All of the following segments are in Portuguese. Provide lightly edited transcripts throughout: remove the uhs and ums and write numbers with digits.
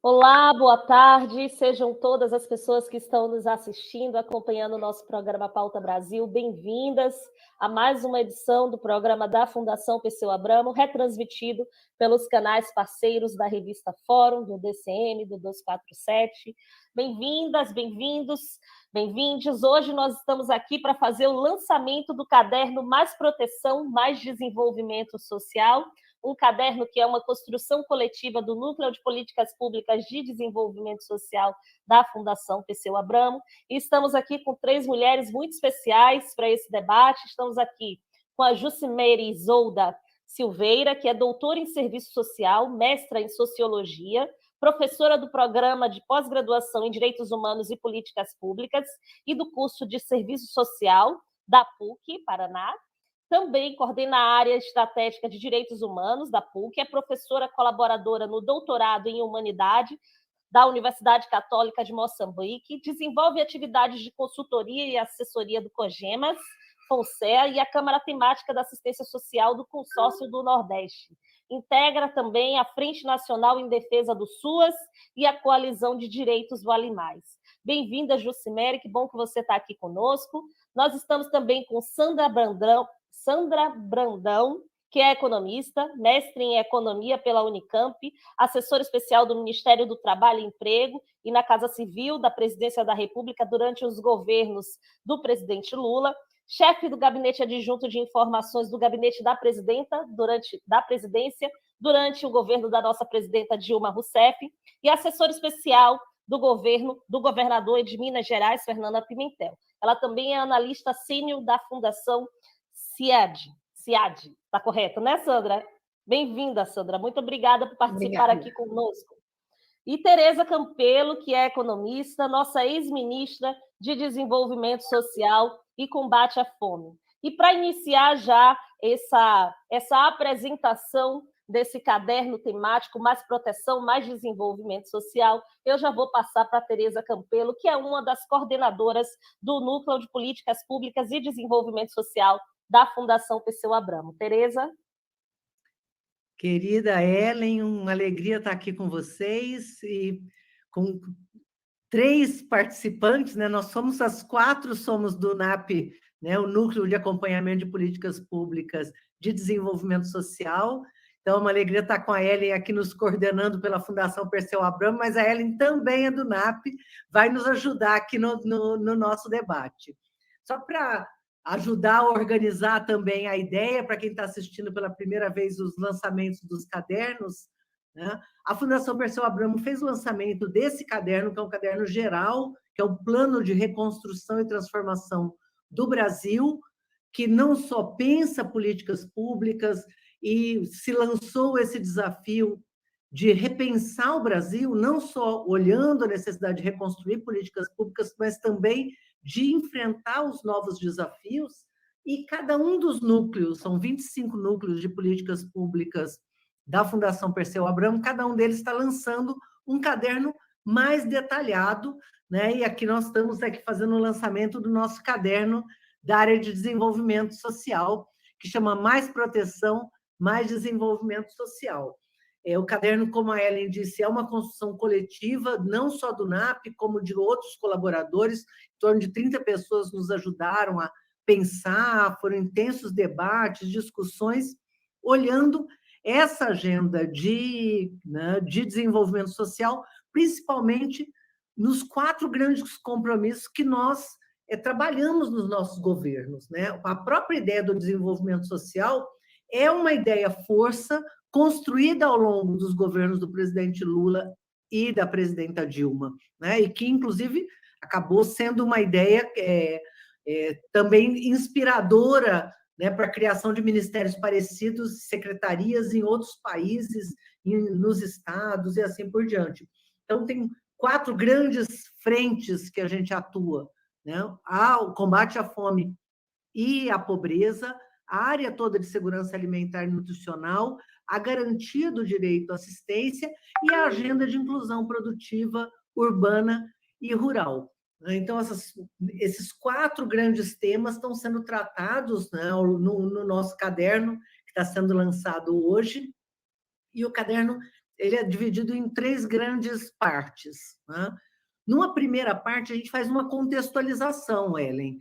Olá, boa tarde, sejam todas as pessoas que estão nos assistindo, acompanhando o nosso programa Pauta Brasil, bem-vindas a mais uma edição do programa da Fundação Perseu Abramo, retransmitido pelos canais parceiros da revista Fórum, do DCM, do 247. Bem-vindas, bem-vindos, bem-vindes. Hoje nós estamos aqui para fazer o lançamento do caderno Mais Proteção, Mais Desenvolvimento Social, um caderno que é uma construção coletiva do Núcleo de Políticas Públicas de Desenvolvimento Social da Fundação Perseu Abramo. E estamos aqui com 3 mulheres muito especiais para esse debate. Estamos aqui com a Jucimeire Isolda Silveira, que é doutora em Serviço Social, mestra em Sociologia, professora do Programa de Pós-Graduação em Direitos Humanos e Políticas Públicas e do curso de Serviço Social da PUC, Paraná. Também coordena a área estratégica de Direitos Humanos da PUC, é professora colaboradora no doutorado em Humanidade da Universidade Católica de Moçambique, desenvolve atividades de consultoria e assessoria do COGEMAS, FONSEA e a Câmara Temática da Assistência Social do Consórcio do Nordeste. Integra também a Frente Nacional em Defesa do SUAS e a Coalizão de Direitos Vale Mais. Bem-vinda, Jucimeire, que bom que você está aqui conosco. Nós estamos também com Sandra Brandão, que é economista, mestre em economia pela Unicamp, assessora especial do Ministério do Trabalho e Emprego e na Casa Civil da Presidência da República durante os governos do presidente Lula, chefe do Gabinete Adjunto de Informações do Gabinete da Presidência durante o governo da nossa presidenta Dilma Rousseff e assessora especial do governador de Minas Gerais, Fernando Pimentel. Ela também é analista sênior da Fundação CIAD. Está correto, né, Sandra? Bem-vinda, Sandra. Muito obrigada por participar aqui conosco. E Tereza Campelo, que é economista, nossa ex-ministra de Desenvolvimento Social e Combate à Fome. E para iniciar já essa apresentação desse caderno temático, Mais Proteção, Mais Desenvolvimento Social, eu já vou passar para a Tereza Campelo, que é uma das coordenadoras do Núcleo de Políticas Públicas e Desenvolvimento Social da Fundação Perseu Abramo. Tereza? Querida Ellen, uma alegria estar aqui com vocês e com 3 participantes, né? Nós somos as 4, somos do NAP, né? O Núcleo de Acompanhamento de Políticas Públicas de Desenvolvimento Social. Então, é uma alegria estar com a Ellen aqui nos coordenando pela Fundação Perseu Abramo, mas a Ellen também é do NAP, vai nos ajudar aqui no nosso debate. Só para ajudar a organizar também a ideia, para quem está assistindo pela primeira vez os lançamentos dos cadernos, né? A Fundação Perseu Abramo fez o lançamento desse caderno, que é um caderno geral, que é o Plano de Reconstrução e Transformação do Brasil, que não só pensa políticas públicas e se lançou esse desafio de repensar o Brasil, não só olhando a necessidade de reconstruir políticas públicas, mas também de enfrentar os novos desafios, e cada um dos núcleos, são 25 núcleos de políticas públicas da Fundação Perseu Abramo, cada um deles está lançando um caderno mais detalhado, né? E aqui nós estamos fazendo o lançamento do nosso caderno da área de desenvolvimento social, que chama Mais Proteção, Mais Desenvolvimento Social. O caderno, como a Ellen disse, é uma construção coletiva, não só do NAP, como de outros colaboradores. Em torno de 30 pessoas nos ajudaram a pensar, foram intensos debates, discussões, olhando essa agenda de desenvolvimento social, principalmente nos 4 grandes compromissos que nós trabalhamos nos nossos governos, né? A própria ideia do desenvolvimento social é uma ideia força, construída ao longo dos governos do presidente Lula e da presidenta Dilma, né? E que, inclusive, acabou sendo uma ideia também inspiradora, né, para a criação de ministérios parecidos, secretarias em outros países, nos estados e assim por diante. Então, tem 4 grandes frentes que a gente atua, né? O combate à fome e à pobreza, a área toda de segurança alimentar e nutricional, a garantia do direito à assistência e a agenda de inclusão produtiva urbana e rural. Então, esses 4 grandes temas estão sendo tratados, né, no nosso caderno, que está sendo lançado hoje, e o caderno ele é dividido em 3 grandes partes. Né? Numa primeira parte, a gente faz uma contextualização, Ellen,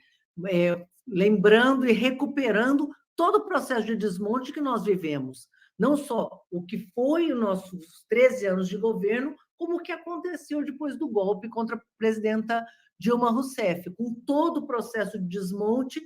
lembrando e recuperando todo o processo de desmonte que nós vivemos. Não só o que foi os nossos 13 anos de governo, como o que aconteceu depois do golpe contra a presidenta Dilma Rousseff, com todo o processo de desmonte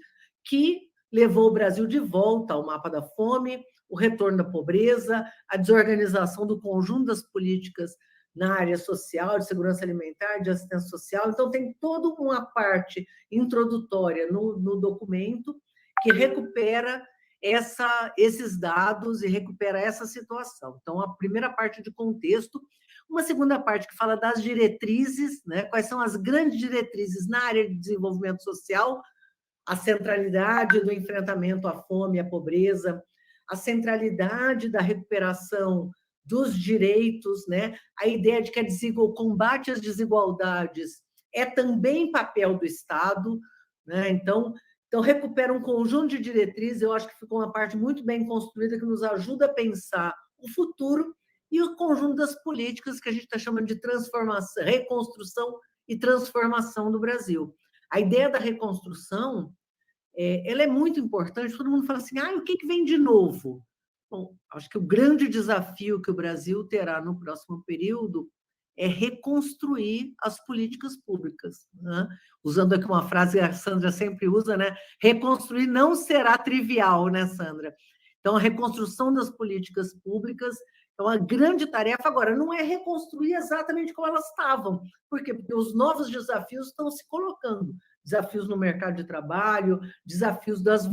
que levou o Brasil de volta ao mapa da fome, o retorno da pobreza, a desorganização do conjunto das políticas na área social, de segurança alimentar, de assistência social. Então, tem toda uma parte introdutória no documento que recupera esses dados e recupera essa situação. Então, a primeira parte de contexto, uma segunda parte que fala das diretrizes, né? Quais são as grandes diretrizes na área de desenvolvimento social, a centralidade do enfrentamento à fome e à pobreza, a centralidade da recuperação dos direitos, né? A ideia de que o combate às desigualdades é também papel do Estado, né? Então, recupera um conjunto de diretrizes, eu acho que ficou uma parte muito bem construída, que nos ajuda a pensar o futuro e o conjunto das políticas que a gente está chamando de transformação, reconstrução e transformação do Brasil. A ideia da reconstrução, ela é muito importante. Todo mundo fala assim, o que vem de novo? Bom, acho que o grande desafio que o Brasil terá no próximo período é reconstruir as políticas públicas. Né? Usando aqui uma frase que a Sandra sempre usa, né? Reconstruir não será trivial, né, Sandra? Então, a reconstrução das políticas públicas é uma grande tarefa. Agora, não é reconstruir exatamente como elas estavam. Por quê? Porque os novos desafios estão se colocando. Desafios no mercado de trabalho, desafios das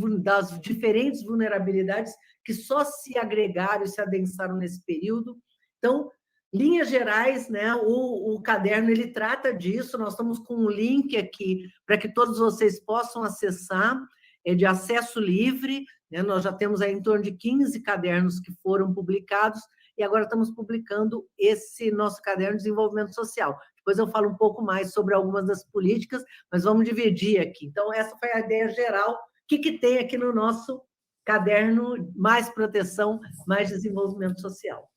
diferentes vulnerabilidades que só se agregaram e se adensaram nesse período. Então, linhas gerais, né? O caderno ele trata disso. Nós estamos com um link aqui para que todos vocês possam acessar, é de acesso livre, né? Nós já temos aí em torno de 15 cadernos que foram publicados e agora estamos publicando esse nosso caderno de desenvolvimento social. Depois eu falo um pouco mais sobre algumas das políticas, mas vamos dividir aqui. Então, essa foi a ideia geral. O que tem aqui no nosso caderno? Mais proteção, mais desenvolvimento social.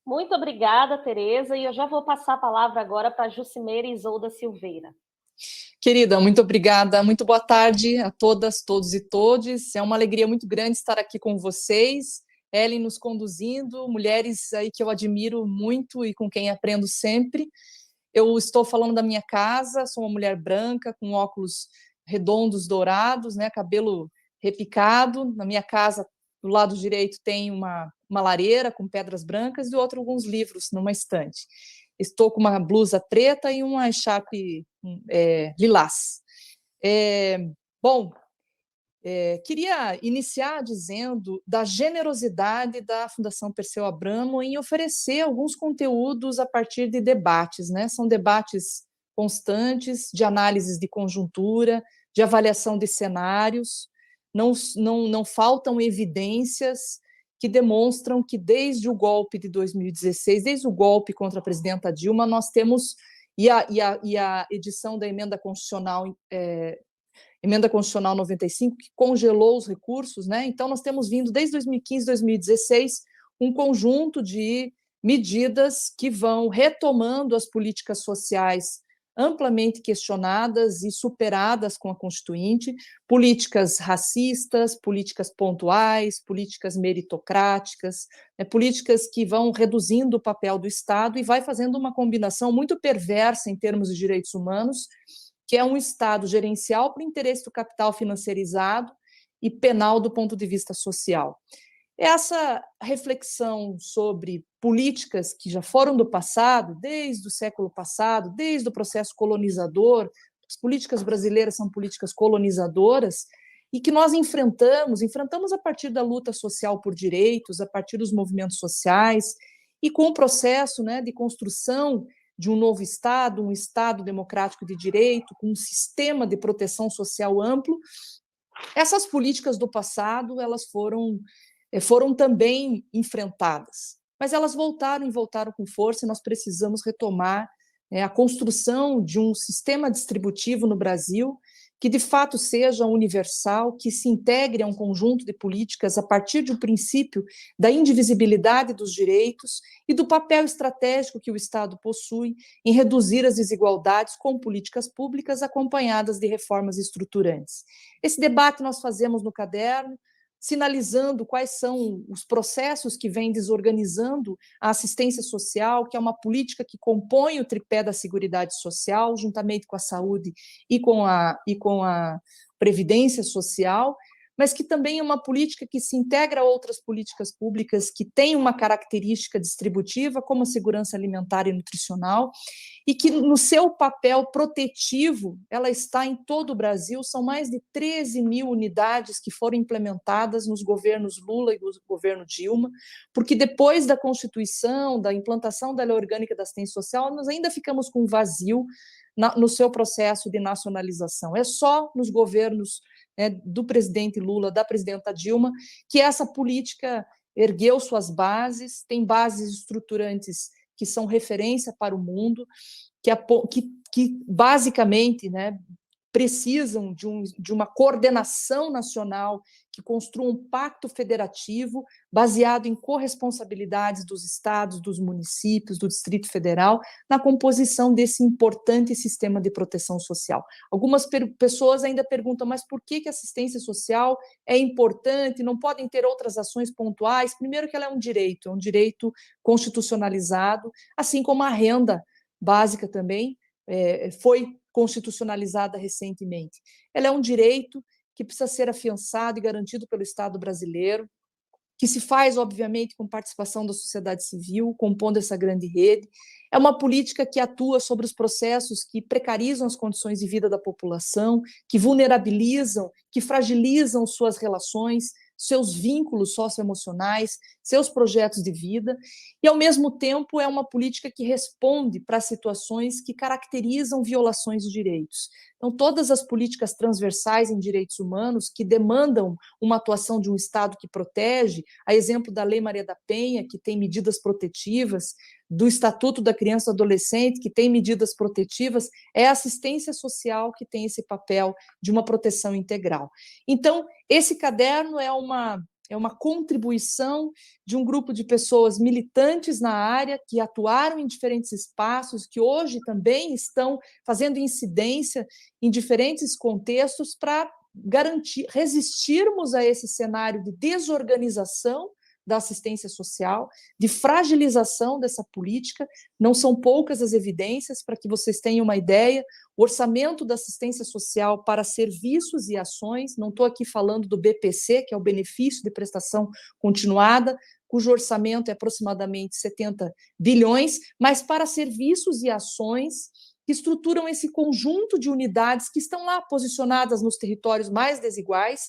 Muito obrigada, Tereza, e eu já vou passar a palavra agora para a Jucimeira Isolda Silveira. Querida, muito obrigada, muito boa tarde a todas, todos e todes. É uma alegria muito grande estar aqui com vocês, Ellen nos conduzindo, mulheres aí que eu admiro muito e com quem aprendo sempre. Eu estou falando da minha casa, sou uma mulher branca, com óculos redondos dourados, né, cabelo repicado. Na minha casa, do lado direito, tem uma lareira com pedras brancas e do outro alguns livros numa estante. Estou com uma blusa preta e uma echarpe lilás. Queria iniciar dizendo da generosidade da Fundação Perseu Abramo em oferecer alguns conteúdos a partir de debates, né? São debates constantes, de análises de conjuntura, de avaliação de cenários. Não faltam evidências que demonstram que desde o golpe de 2016, desde o golpe contra a presidenta Dilma, nós temos, e a edição da Emenda Constitucional 95, que congelou os recursos, né? Então, nós temos vindo, desde 2015, 2016, um conjunto de medidas que vão retomando as políticas sociais amplamente questionadas e superadas com a Constituinte, políticas racistas, políticas pontuais, políticas meritocráticas, políticas que vão reduzindo o papel do Estado e vai fazendo uma combinação muito perversa em termos de direitos humanos, que é um Estado gerencial para o interesse do capital financiarizado e penal do ponto de vista social. Essa reflexão sobre políticas que já foram do passado, desde o século passado, desde o processo colonizador, as políticas brasileiras são políticas colonizadoras, e que nós enfrentamos a partir da luta social por direitos, a partir dos movimentos sociais, e com o processo, né, de construção de um novo Estado, um Estado democrático de direito, com um sistema de proteção social amplo. Essas políticas do passado, elas foram também enfrentadas, mas elas voltaram com força e nós precisamos retomar a construção de um sistema distributivo no Brasil que, de fato, seja universal, que se integre a um conjunto de políticas a partir de um princípio da indivisibilidade dos direitos e do papel estratégico que o Estado possui em reduzir as desigualdades com políticas públicas acompanhadas de reformas estruturantes. Esse debate nós fazemos no caderno, sinalizando quais são os processos que vêm desorganizando a assistência social, que é uma política que compõe o tripé da Seguridade Social, juntamente com a saúde e com a previdência social, mas que também é uma política que se integra a outras políticas públicas que têm uma característica distributiva, como a segurança alimentar e nutricional, e que, no seu papel protetivo, ela está em todo o Brasil. São mais de 13 mil unidades que foram implementadas nos governos Lula e no governo Dilma, porque depois da Constituição, da implantação da Lei Orgânica da Assistência Social, nós ainda ficamos com um vazio no seu processo de nacionalização. É só nos governos do presidente Lula, da presidenta Dilma, que essa política ergueu suas bases, tem bases estruturantes que são referência para o mundo, que basicamente, precisam de uma coordenação nacional que construa um pacto federativo baseado em corresponsabilidades dos estados, dos municípios, do Distrito Federal, na composição desse importante sistema de proteção social. Algumas pessoas ainda perguntam, mas por que a assistência social é importante, não podem ter outras ações pontuais? Primeiro que ela é um direito constitucionalizado, assim como a renda básica também foi constitucionalizada recentemente. Ela é um direito que precisa ser afiançado e garantido pelo Estado brasileiro, que se faz, obviamente, com participação da sociedade civil, compondo essa grande rede. É uma política que atua sobre os processos que precarizam as condições de vida da população, que vulnerabilizam, que fragilizam suas relações, seus vínculos socioemocionais, seus projetos de vida, e, ao mesmo tempo, é uma política que responde para situações que caracterizam violações de direitos. Então, todas as políticas transversais em direitos humanos que demandam uma atuação de um Estado que protege, a exemplo da Lei Maria da Penha, que tem medidas protetivas, do Estatuto da Criança e do Adolescente, que tem medidas protetivas, é a assistência social que tem esse papel de uma proteção integral. Então, esse caderno é uma contribuição de um grupo de pessoas militantes na área, que atuaram em diferentes espaços, que hoje também estão fazendo incidência em diferentes contextos para resistirmos a esse cenário de desorganização da assistência social, de fragilização dessa política. Não são poucas as evidências, para que vocês tenham uma ideia. O orçamento da assistência social para serviços e ações, não estou aqui falando do BPC, que é o benefício de prestação continuada, cujo orçamento é aproximadamente 70 bilhões, mas para serviços e ações que estruturam esse conjunto de unidades que estão lá posicionadas nos territórios mais desiguais.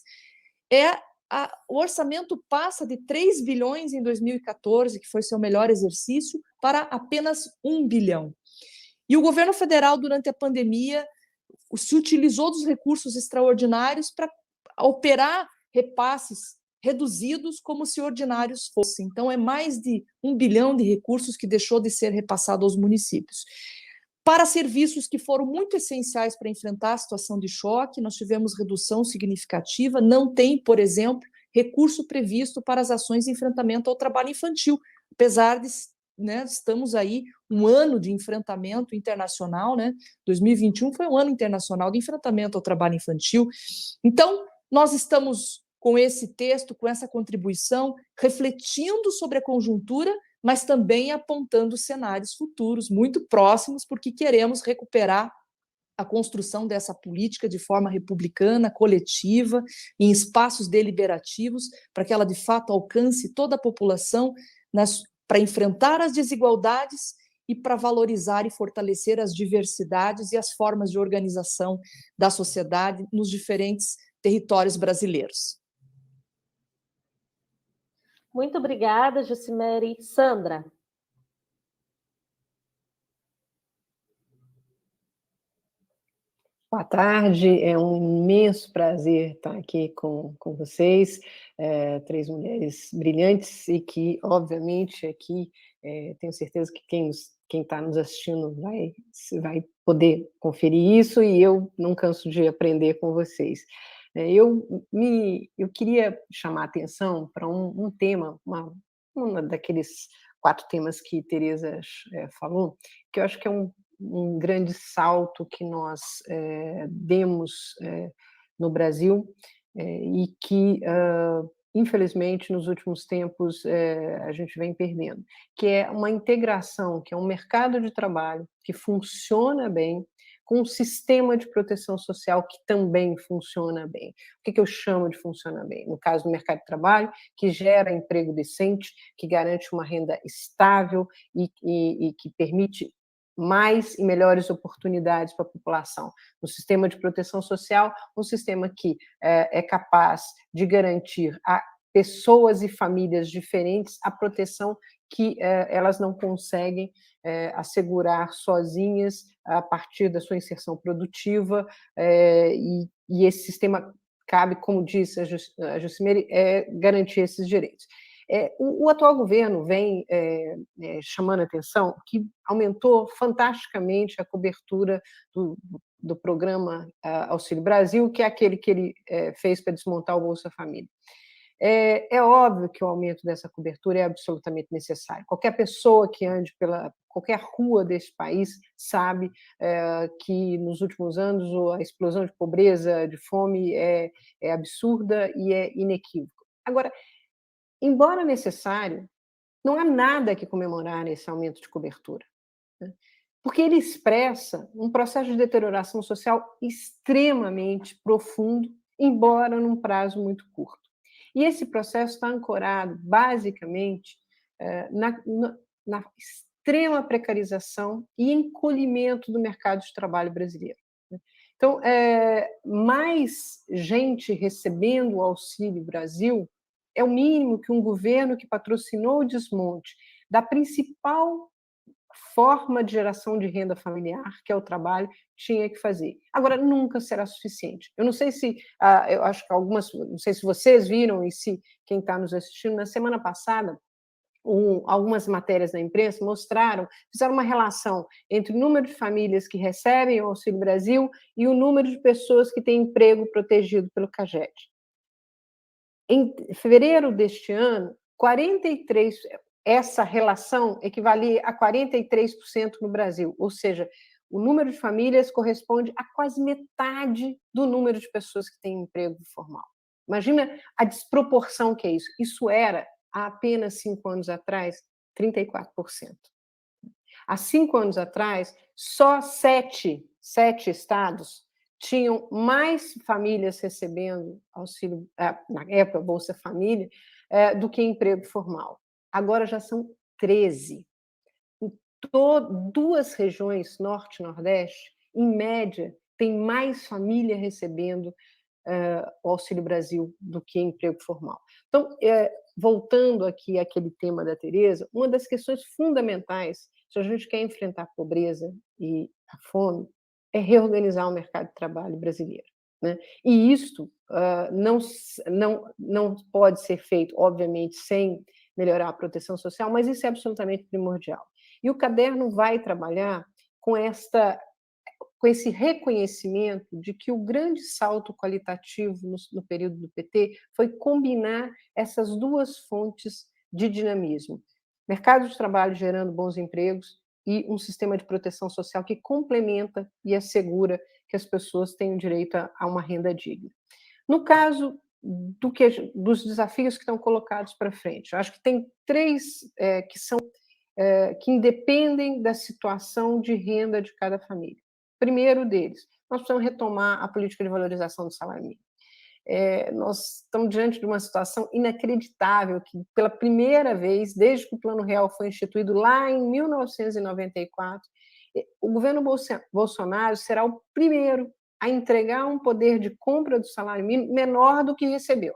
O orçamento passa de 3 bilhões em 2014, que foi seu melhor exercício, para apenas 1 bilhão. E o governo federal, durante a pandemia, se utilizou dos recursos extraordinários para operar repasses reduzidos como se ordinários fossem. Então, é mais de 1 bilhão de recursos que deixou de ser repassado aos municípios. Para serviços que foram muito essenciais para enfrentar a situação de choque, nós tivemos redução significativa. Não tem, por exemplo, recurso previsto para as ações de enfrentamento ao trabalho infantil, apesar de estamos aí um ano de enfrentamento internacional, 2021 foi um ano internacional de enfrentamento ao trabalho infantil. Então, nós estamos com esse texto, com essa contribuição, refletindo sobre a conjuntura, mas também apontando cenários futuros muito próximos, porque queremos recuperar a construção dessa política de forma republicana, coletiva, em espaços deliberativos, para que ela, de fato, alcance toda a população, para enfrentar as desigualdades e para valorizar e fortalecer as diversidades e as formas de organização da sociedade nos diferentes territórios brasileiros. Muito obrigada, Jucimere. Sandra. Boa tarde, é um imenso prazer estar aqui com vocês, três mulheres brilhantes e que, obviamente, aqui tenho certeza que quem está nos assistindo vai poder conferir isso e eu não canso de aprender com vocês. Eu queria chamar a atenção para um tema, uma daqueles 4 temas que Tereza falou, que eu acho que é um grande salto que nós demos no Brasil e que, infelizmente, nos últimos tempos a gente vem perdendo, que é uma integração, que é um mercado de trabalho que funciona bem, com um sistema de proteção social que também funciona bem. O que eu chamo de funcionar bem? No caso do mercado de trabalho, que gera emprego decente, que garante uma renda estável e que permite mais e melhores oportunidades para a população. No sistema de proteção social, um sistema que é capaz de garantir a pessoas e famílias diferentes a proteção que elas não conseguem assegurar sozinhas a partir da sua inserção produtiva, e esse sistema cabe, como disse a Jucimere, garantir esses direitos. O atual governo vem chamando a atenção que aumentou fantasticamente a cobertura do programa Auxílio Brasil, que é aquele que ele fez para desmontar o Bolsa Família. É óbvio que o aumento dessa cobertura é absolutamente necessário. Qualquer pessoa que ande pela qualquer rua deste país sabe que nos últimos anos a explosão de pobreza, de fome é absurda e é inequívoca. Agora, embora necessário, não há nada que comemorar nesse aumento de cobertura, né? Porque ele expressa um processo de deterioração social extremamente profundo, embora num prazo muito curto. E esse processo está ancorado, basicamente, na extrema precarização e encolhimento do mercado de trabalho brasileiro. Então, mais gente recebendo o Auxílio Brasil é o mínimo que um governo que patrocinou o desmonte da principal forma de geração de renda familiar, que é o trabalho, tinha que fazer. Agora, nunca será suficiente. Eu não sei se, eu acho que não sei se vocês viram e se quem está nos assistindo, na semana passada, algumas matérias da imprensa fizeram uma relação entre o número de famílias que recebem o Auxílio Brasil e o número de pessoas que têm emprego protegido pelo CAGED. Em fevereiro deste ano, essa relação equivalia a 43% no Brasil, ou seja, o número de famílias corresponde a quase metade do número de pessoas que têm emprego formal. Imagina a desproporção que é isso. Isso era, há apenas 5 anos atrás, 34%. Há 5 anos atrás, só 7 estados tinham mais famílias recebendo auxílio, na época, Bolsa Família, do que emprego formal. Agora já são 13. Em 2 regiões, Norte e Nordeste, em média, tem mais família recebendo o Auxílio Brasil do que emprego formal. Então, voltando aqui àquele tema da Tereza, uma das questões fundamentais, se a gente quer enfrentar a pobreza e a fome, é reorganizar o mercado de trabalho brasileiro, né? E isto não pode ser feito, obviamente, sem melhorar a proteção social, mas isso é absolutamente primordial. E o caderno vai trabalhar com esse reconhecimento de que o grande salto qualitativo no período do PT foi combinar essas 2 fontes de dinamismo: mercado de trabalho gerando bons empregos e um sistema de proteção social que complementa e assegura que as pessoas tenham direito a uma renda digna. No caso dos desafios que estão colocados para frente, eu acho que tem 3 que independem da situação de renda de cada família. Primeiro deles, nós precisamos retomar a política de valorização do salário mínimo. Nós estamos diante de uma situação inacreditável que, pela primeira vez, desde que o Plano Real foi instituído lá em 1994, o governo Bolsonaro será o primeiro a entregar um poder de compra do salário mínimo menor do que recebeu.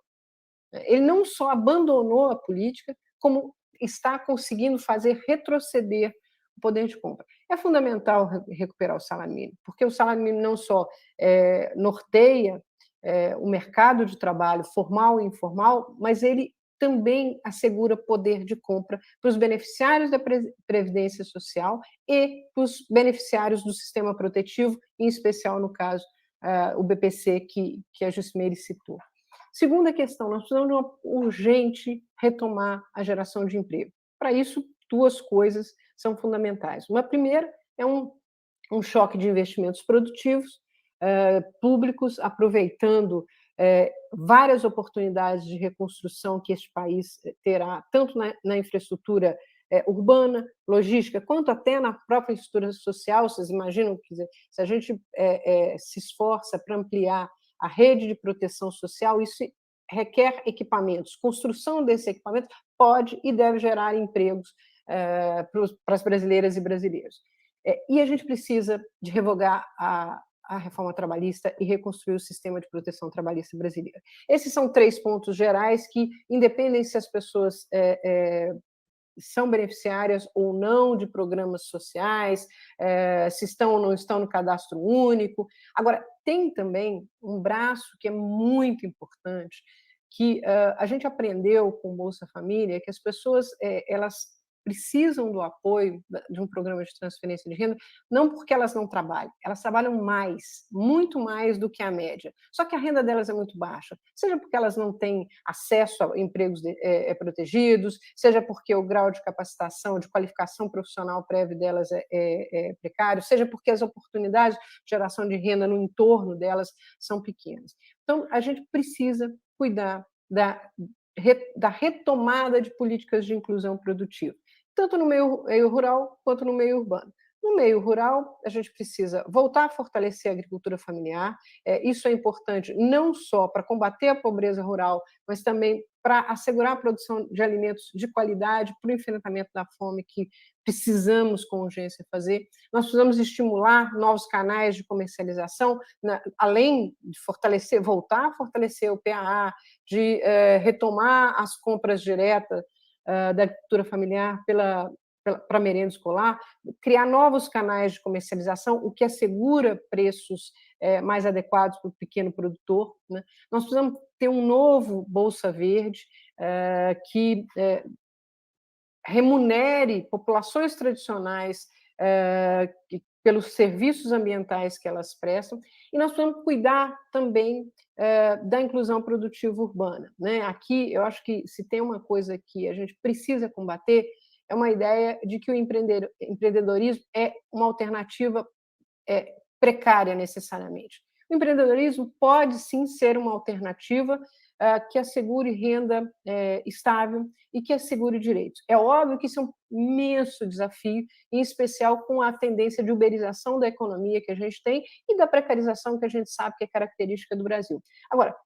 Ele não só abandonou a política, como está conseguindo fazer retroceder o poder de compra. É fundamental recuperar o salário mínimo, porque o salário mínimo não só norteia o mercado de trabalho formal e informal, mas ele também assegura poder de compra para os beneficiários da Previdência Social e para os beneficiários do sistema protetivo, em especial, no caso, o BPC, que a Jusmeire citou. Segunda questão, nós precisamos de uma urgente retomar a geração de emprego. Para isso, duas coisas são fundamentais. Uma primeira é um choque de investimentos produtivos públicos, aproveitando várias oportunidades de reconstrução que este país terá, tanto na infraestrutura urbana, logística, quanto até na própria infraestrutura social. Vocês imaginam, quer dizer, se a gente se esforça para ampliar a rede de proteção social, isso requer equipamentos. Construção desses equipamentos pode e deve gerar empregos para as brasileiras e brasileiros. E a gente precisa de revogar a reforma trabalhista e reconstruir o sistema de proteção trabalhista brasileiro. Esses são 3 pontos gerais que, independem se as pessoas são beneficiárias ou não de programas sociais, se estão ou não estão no cadastro único. Agora, tem também um braço que é muito importante, que a gente aprendeu com o Bolsa Família, que as pessoas elas precisam do apoio de um programa de transferência de renda, não porque elas não trabalham, elas trabalham mais, muito mais do que a média, só que a renda delas é muito baixa, seja porque elas não têm acesso a empregos protegidos, seja porque o grau de capacitação, de qualificação profissional prévio delas é precário, seja porque as oportunidades de geração de renda no entorno delas são pequenas. Então, a gente precisa cuidar da retomada de políticas de inclusão produtiva, tanto no meio rural quanto no meio urbano. No meio rural, a gente precisa voltar a fortalecer a agricultura familiar. Isso é importante não só para combater a pobreza rural, mas também para assegurar a produção de alimentos de qualidade para o enfrentamento da fome que precisamos com urgência fazer. Nós precisamos estimular novos canais de comercialização, além de voltar a fortalecer o PAA, de retomar as compras diretas da agricultura familiar para merenda escolar, criar novos canais de comercialização, o que assegura preços mais adequados para o pequeno produtor, né? Nós precisamos ter um novo Bolsa Verde que remunere populações tradicionais pelos serviços ambientais que elas prestam, e nós precisamos cuidar também da inclusão produtiva urbana, né? Aqui, eu acho que se tem uma coisa que a gente precisa combater, é uma ideia de que o empreendedorismo é uma alternativa precária necessariamente. O empreendedorismo pode sim ser uma alternativa que assegure renda estável e que assegure direitos. É óbvio que isso é um imenso desafio, em especial com a tendência de uberização da economia que a gente tem e da precarização que a gente sabe que é característica do Brasil. Agora,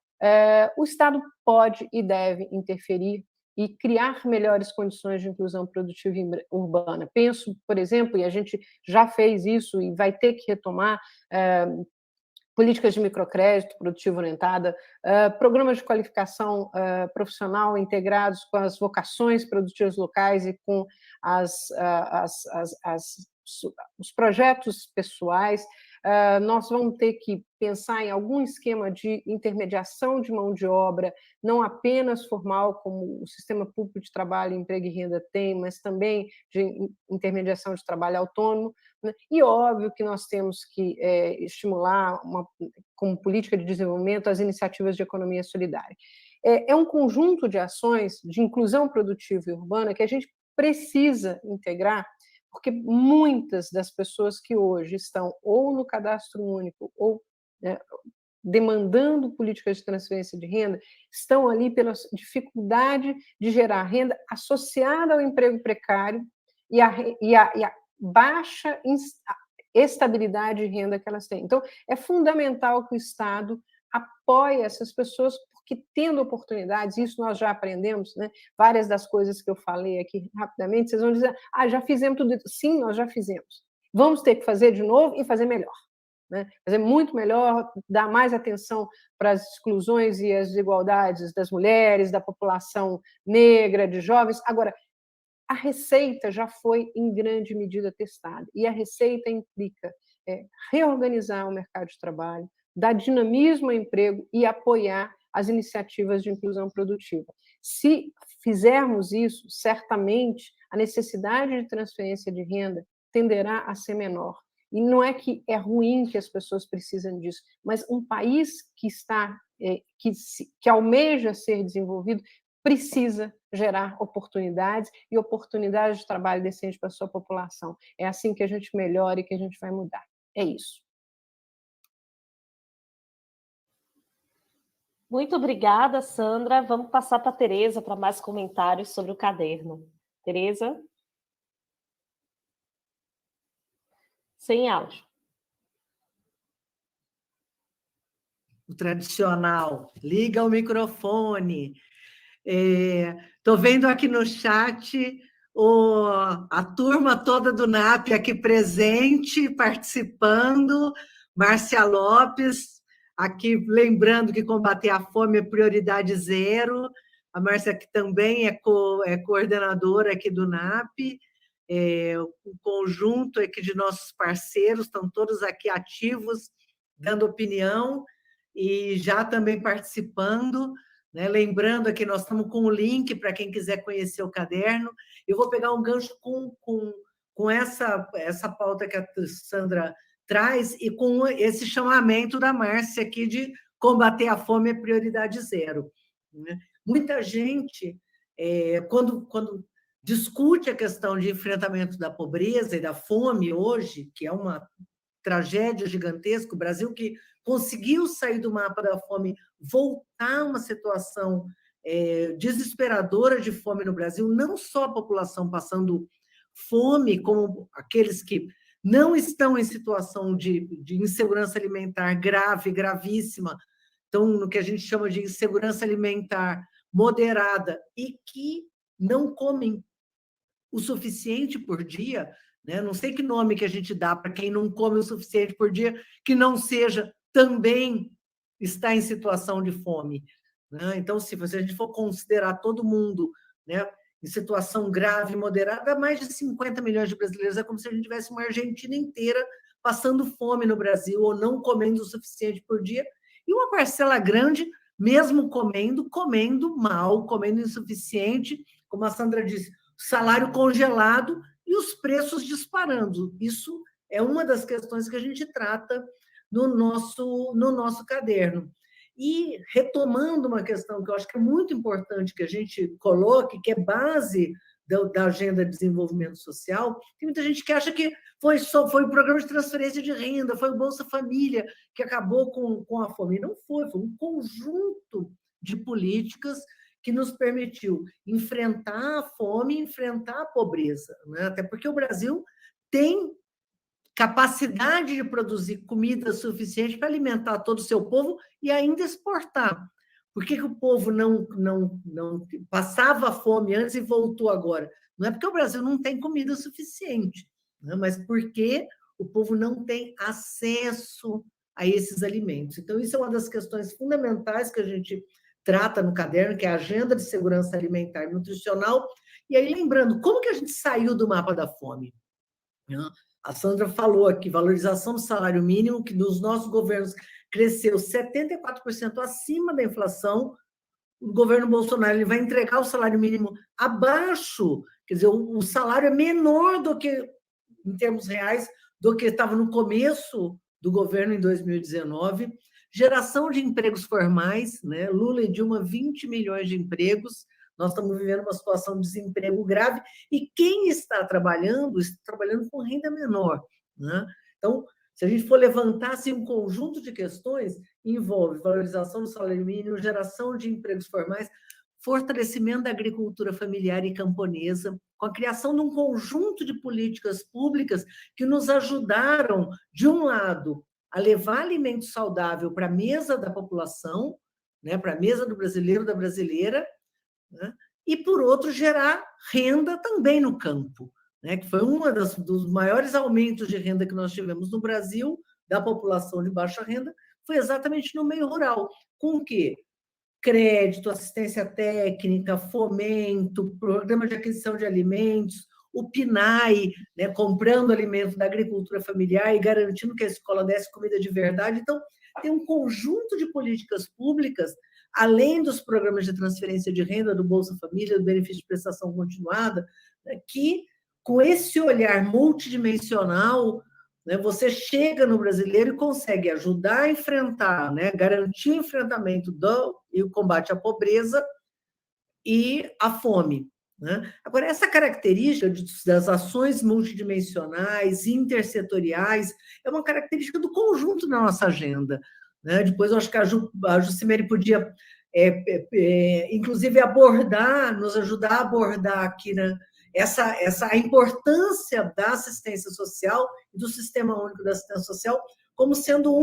o Estado pode e deve interferir e criar melhores condições de inclusão produtiva urbana. Penso, por exemplo, e a gente já fez isso e vai ter que retomar, políticas de microcrédito produtivo orientada, programas de qualificação profissional integrados com as vocações produtivas locais e com os projetos pessoais. Nós vamos ter que pensar em algum esquema de intermediação de mão de obra, não apenas formal, como o Sistema Público de Trabalho, Emprego e Renda tem, mas também de intermediação de trabalho autônomo, né? E óbvio que nós temos que estimular, como política de desenvolvimento, as iniciativas de economia solidária. É um conjunto de ações de inclusão produtiva e urbana que a gente precisa integrar, porque muitas das pessoas que hoje estão ou no cadastro único ou demandando políticas de transferência de renda estão ali pela dificuldade de gerar renda associada ao emprego precário e a baixa estabilidade de renda que elas têm. Então, é fundamental que o Estado apoie essas pessoas, porque tendo oportunidades, isso nós já aprendemos, né? Várias das coisas que eu falei aqui rapidamente, vocês vão dizer, já fizemos tudo isso. Sim, nós já fizemos. Vamos ter que fazer de novo e fazer melhor, né? Fazer muito melhor, dar mais atenção para as exclusões e as desigualdades das mulheres, da população negra, de jovens. Agora, a receita já foi, em grande medida, testada. E a receita implica reorganizar o mercado de trabalho, dar dinamismo ao emprego e apoiar as iniciativas de inclusão produtiva. Se fizermos isso, certamente a necessidade de transferência de renda tenderá a ser menor. E não é que é ruim que as pessoas precisem disso, mas um país que almeja ser desenvolvido precisa gerar oportunidades e oportunidades de trabalho decente para a sua população. É assim que a gente melhora e que a gente vai mudar. É isso. Muito obrigada, Sandra. Vamos passar para a Tereza para mais comentários sobre o caderno. Tereza? Sem áudio. O tradicional, liga o microfone. Estou vendo aqui no chat a turma toda do NAP aqui presente, participando. Márcia Lopes, aqui lembrando que combater a fome é prioridade zero. A Márcia que também é coordenadora aqui do NAP. O conjunto aqui de nossos parceiros estão todos aqui ativos, dando opinião e já também participando. Né? Lembrando que nós estamos com o link para quem quiser conhecer o caderno. Eu vou pegar um gancho com essa pauta que a Sandra traz e com esse chamamento da Márcia aqui de combater a fome é prioridade zero. Né? Muita gente, quando discute a questão de enfrentamento da pobreza e da fome hoje, que é uma tragédia gigantesca, o Brasil que conseguiu sair do mapa da fome, voltar a uma situação desesperadora de fome no Brasil, não só a população passando fome, como aqueles que não estão em situação de insegurança alimentar grave, gravíssima, estão no que a gente chama de insegurança alimentar moderada e que não comem o suficiente por dia, né? Não sei que nome que a gente dá para quem não come o suficiente por dia, que não seja também está em situação de fome. Né? Então, se a gente for considerar todo mundo, né, em situação grave, moderada, mais de 50 milhões de brasileiros, é como se a gente tivesse uma Argentina inteira passando fome no Brasil ou não comendo o suficiente por dia, e uma parcela grande, mesmo comendo mal, comendo insuficiente, como a Sandra disse, salário congelado e os preços disparando. Isso é uma das questões que a gente trata no nosso caderno. E retomando uma questão que eu acho que é muito importante que a gente coloque, que é base da Agenda de Desenvolvimento Social, tem muita gente que acha que foi o programa de transferência de renda, foi o Bolsa Família que acabou com a fome. Não foi um conjunto de políticas que nos permitiu enfrentar a fome, enfrentar a pobreza. Né? Até porque o Brasil tem capacidade de produzir comida suficiente para alimentar todo o seu povo e ainda exportar. Por que o povo não passava fome antes e voltou agora? Não é porque o Brasil não tem comida suficiente, né? Mas porque o povo não tem acesso a esses alimentos. Então, isso é uma das questões fundamentais que a gente trata no caderno, que é a Agenda de Segurança Alimentar e Nutricional. E aí, lembrando, como que a gente saiu do mapa da fome? A Sandra falou aqui, valorização do salário mínimo, que nos nossos governos cresceu 74% acima da inflação. O governo Bolsonaro ele vai entregar o salário mínimo abaixo, quer dizer, o salário é menor do que, em termos reais, do que estava no começo do governo em 2019. Geração de empregos formais, né? Lula e Dilma, 20 milhões de empregos. Nós estamos vivendo uma situação de desemprego grave e quem está trabalhando com renda menor. Né? Então, se a gente for levantar assim, um conjunto de questões, envolve valorização do salário mínimo, geração de empregos formais, fortalecimento da agricultura familiar e camponesa, com a criação de um conjunto de políticas públicas que nos ajudaram, de um lado, a levar alimento saudável para a mesa da população, né, para a mesa do brasileiro, da brasileira, né? E, por outro, gerar renda também no campo, né? Que foi um dos maiores aumentos de renda que nós tivemos no Brasil, da população de baixa renda, foi exatamente no meio rural. Com o quê? crédito, assistência técnica, fomento, programa de aquisição de alimentos, o PNAE, né, comprando alimentos da agricultura familiar e garantindo que a escola desse comida de verdade. Então, tem um conjunto de políticas públicas, além dos programas de transferência de renda, do Bolsa Família, do benefício de prestação continuada, né, que, com esse olhar multidimensional, né, você chega no brasileiro e consegue ajudar a enfrentar, né, garantir o enfrentamento e o combate à pobreza e à fome. Né? Agora, essa característica das ações multidimensionais, intersetoriais, é uma característica do conjunto da nossa agenda. Né? Depois, eu acho que a Jucimere podia, inclusive, nos ajudar a abordar aqui, né, a importância da assistência social e do Sistema Único da Assistência Social como sendo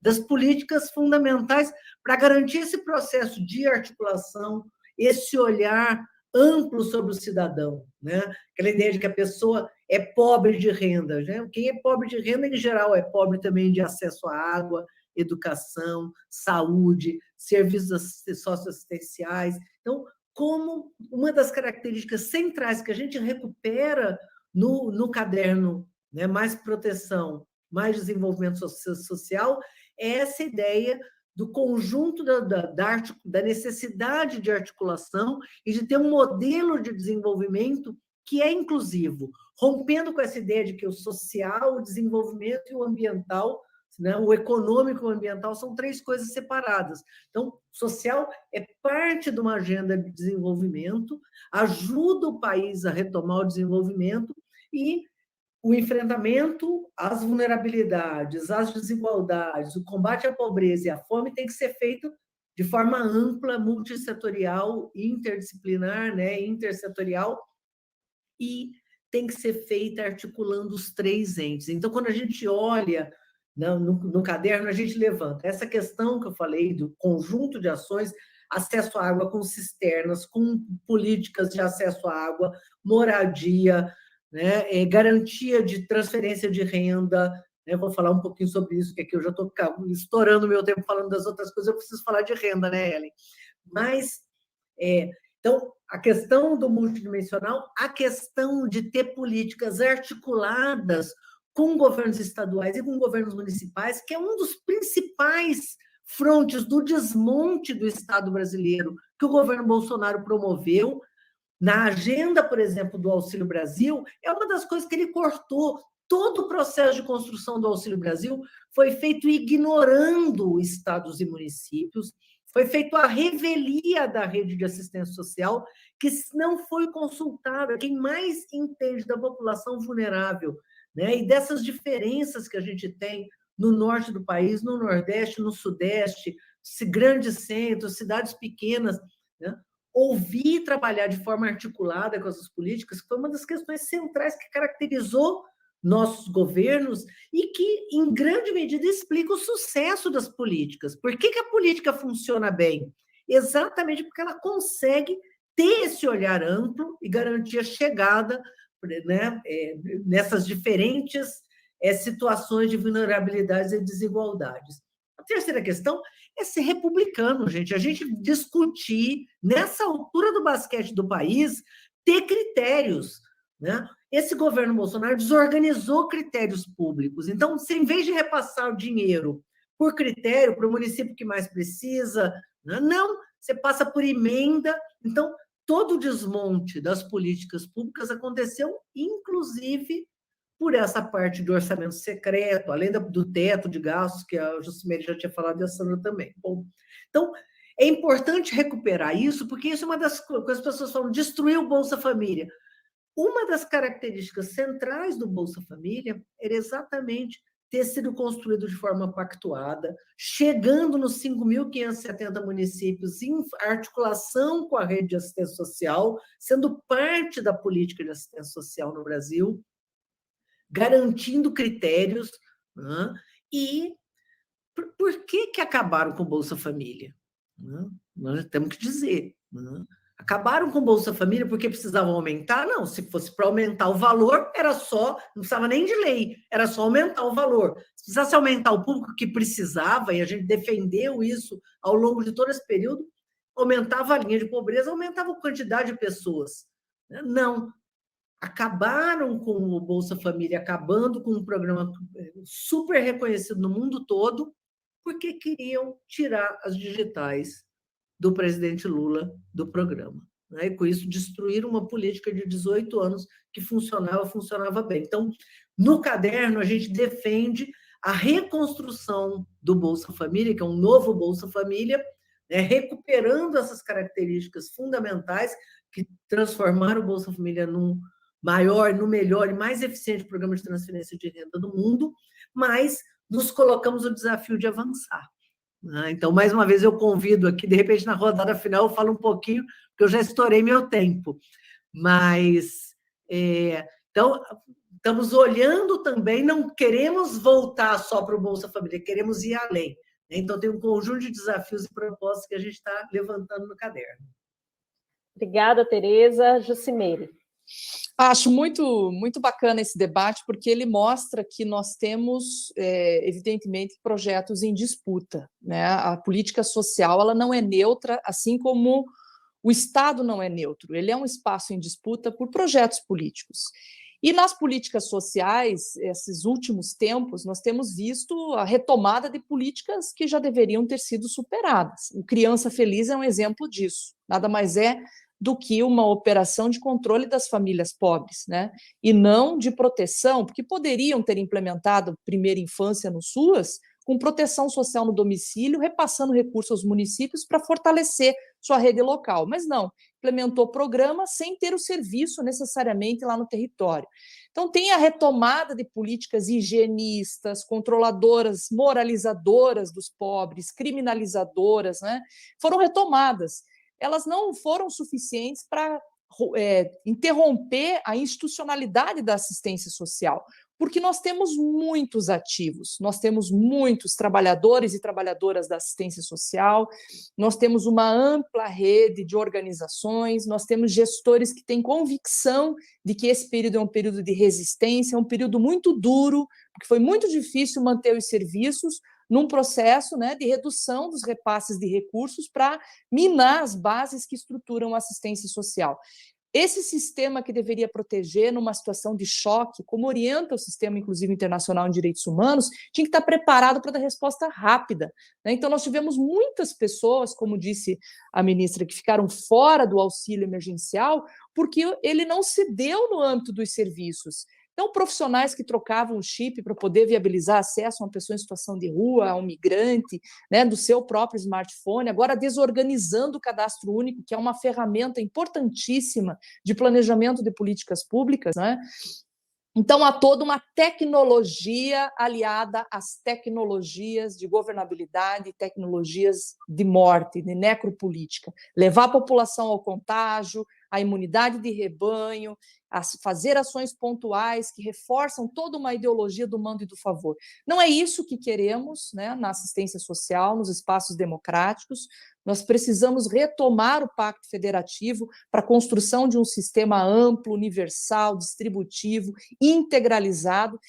das políticas fundamentais para garantir esse processo de articulação, esse olhar amplo sobre o cidadão, né? Aquela ideia de que a pessoa é pobre de renda, né? Quem é pobre de renda, em geral, é pobre também de acesso à água, educação, saúde, serviços socioassistenciais. Então, como uma das características centrais que a gente recupera no caderno, né, Mais Proteção, Mais Desenvolvimento Social, é essa ideia do conjunto da necessidade de articulação e de ter um modelo de desenvolvimento que é inclusivo, rompendo com essa ideia de que o social, o desenvolvimento e o ambiental, né, o econômico e o ambiental são três coisas separadas. Então, social é parte de uma agenda de desenvolvimento, ajuda o país a retomar o desenvolvimento e o enfrentamento às vulnerabilidades, às desigualdades, o combate à pobreza e à fome tem que ser feito de forma ampla, multissetorial, interdisciplinar, né, intersetorial, e tem que ser feita articulando os três entes. Então, quando a gente olha no caderno, a gente levanta essa questão que eu falei do conjunto de ações, acesso à água com cisternas, com políticas de acesso à água, moradia, né, garantia de transferência de renda, né, vou falar um pouquinho sobre isso, que aqui eu já estou estourando o meu tempo falando das outras coisas, eu preciso falar de renda, né, Ellen? Mas, então, a questão do multidimensional, a questão de ter políticas articuladas com governos estaduais e com governos municipais, que é um dos principais frontes do desmonte do Estado brasileiro que o governo Bolsonaro promoveu. Na agenda, por exemplo, do Auxílio Brasil, é uma das coisas que ele cortou. Todo o processo de construção do Auxílio Brasil foi feito ignorando estados e municípios, foi feito a revelia da rede de assistência social, que não foi consultada. Quem mais entende da população vulnerável, né, e dessas diferenças que a gente tem no norte do país, no nordeste, no sudeste, grandes centros, cidades pequenas, né? Ouvir e trabalhar de forma articulada com essas políticas foi uma das questões centrais que caracterizou nossos governos e que, em grande medida, explica o sucesso das políticas. Por que a política funciona bem? Exatamente porque ela consegue ter esse olhar amplo e garantir a chegada, né, nessas diferentes situações de vulnerabilidades e desigualdades. A terceira questão é ser republicano, gente. A gente discutir, nessa altura do basquete do país, ter critérios, né? Esse governo Bolsonaro desorganizou critérios públicos. Então, se em vez de repassar o dinheiro por critério para o município que mais precisa, não, você passa por emenda. Então, todo o desmonte das políticas públicas aconteceu, inclusive, por essa parte de orçamento secreto, além do teto de gastos, que a Jucimere já tinha falado e a Sandra também. Bom, então, é importante recuperar isso, porque isso é uma das coisas que as pessoas falam, destruir o Bolsa Família. Uma das características centrais do Bolsa Família era exatamente ter sido construído de forma pactuada, chegando nos 5.570 municípios em articulação com a rede de assistência social, sendo parte da política de assistência social no Brasil, garantindo critérios, né? E por que acabaram com o Bolsa Família? Nós temos que dizer, né? Acabaram com o Bolsa Família porque precisavam aumentar? Não, se fosse para aumentar o valor, era só, não precisava nem de lei, era só aumentar o valor. Se precisasse aumentar o público que precisava, e a gente defendeu isso ao longo de todo esse período, aumentava a linha de pobreza, aumentava a quantidade de pessoas. Não. Acabaram com o Bolsa Família, acabando com um programa super reconhecido no mundo todo, porque queriam tirar as digitais do presidente Lula do programa. Né? E com isso destruíram uma política de 18 anos que funcionava bem. Então, no caderno, a gente defende a reconstrução do Bolsa Família, que é um novo Bolsa Família, né? Recuperando essas características fundamentais que transformaram o Bolsa Família num maior, no melhor e mais eficiente programa de transferência de renda do mundo, mas nos colocamos o desafio de avançar. Então, mais uma vez, eu convido aqui, de repente, na rodada final, eu falo um pouquinho, porque eu já estourei meu tempo. Mas, então, estamos olhando também, não queremos voltar só para o Bolsa Família, queremos ir além. Então, tem um conjunto de desafios e propostas que a gente está levantando no caderno. Obrigada, Tereza. Jucimeire. Acho muito, muito bacana esse debate, porque ele mostra que nós temos, evidentemente, projetos em disputa, né? A política social ela não é neutra, assim como o Estado não é neutro. Ele é um espaço em disputa por projetos políticos. E nas políticas sociais, esses últimos tempos, nós temos visto a retomada de políticas que já deveriam ter sido superadas. O Criança Feliz é um exemplo disso. Nada mais é do que uma operação de controle das famílias pobres, né? E não de proteção, porque poderiam ter implementado primeira infância no SUAS com proteção social no domicílio, repassando recursos aos municípios para fortalecer sua rede local, mas não, implementou programa sem ter o serviço necessariamente lá no território. Então, tem a retomada de políticas higienistas, controladoras, moralizadoras dos pobres, criminalizadoras, né? Foram retomadas. Elas não foram suficientes para interromper a institucionalidade da assistência social, porque nós temos muitos ativos, nós temos muitos trabalhadores e trabalhadoras da assistência social, nós temos uma ampla rede de organizações, nós temos gestores que têm convicção de que esse período é um período de resistência, é um período muito duro, porque foi muito difícil manter os serviços num processo, né, de redução dos repasses de recursos para minar as bases que estruturam a assistência social. Esse sistema que deveria proteger numa situação de choque, como orienta o sistema, inclusive, internacional em direitos humanos, tinha que estar preparado para dar resposta rápida, né? Então, nós tivemos muitas pessoas, como disse a ministra, que ficaram fora do auxílio emergencial porque ele não se deu no âmbito dos serviços. Então, profissionais que trocavam o chip para poder viabilizar acesso a uma pessoa em situação de rua, a um migrante, né, do seu próprio smartphone, agora desorganizando o cadastro único, que é uma ferramenta importantíssima de planejamento de políticas públicas, né? Então, há toda uma tecnologia aliada às tecnologias de governabilidade, tecnologias de morte, de necropolítica. Levar a população ao contágio, à imunidade de rebanho, a fazer ações pontuais que reforçam toda uma ideologia do mando e do favor. Não é isso que queremos, né, na assistência social, nos espaços democráticos. Nós precisamos retomar o Pacto Federativo para a construção de um sistema amplo, universal, distributivo, integralizado.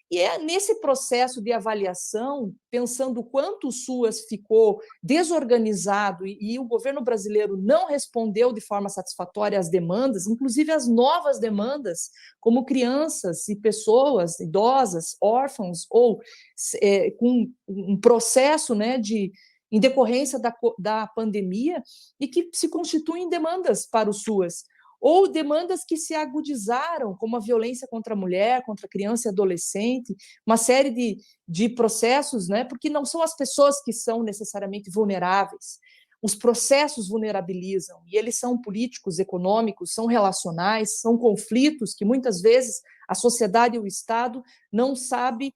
E é nesse processo de avaliação, pensando o quanto o SUAS ficou desorganizado e o governo brasileiro não respondeu de forma satisfatória às demandas, inclusive as novas demandas, como crianças e pessoas idosas, órfãos, ou com um processo, né, em decorrência da pandemia, e que se constituem demandas para o SUAS, ou demandas que se agudizaram, como a violência contra a mulher, contra a criança e adolescente, uma série de processos, né? Porque não são as pessoas que são necessariamente vulneráveis, os processos vulnerabilizam, e eles são políticos, econômicos, são relacionais, são conflitos que muitas vezes a sociedade e o Estado não sabem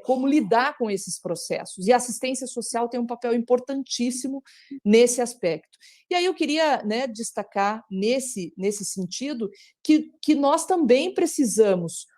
como lidar com esses processos. E a assistência social tem um papel importantíssimo nesse aspecto. E aí eu queria, né, destacar nesse sentido que nós também precisamos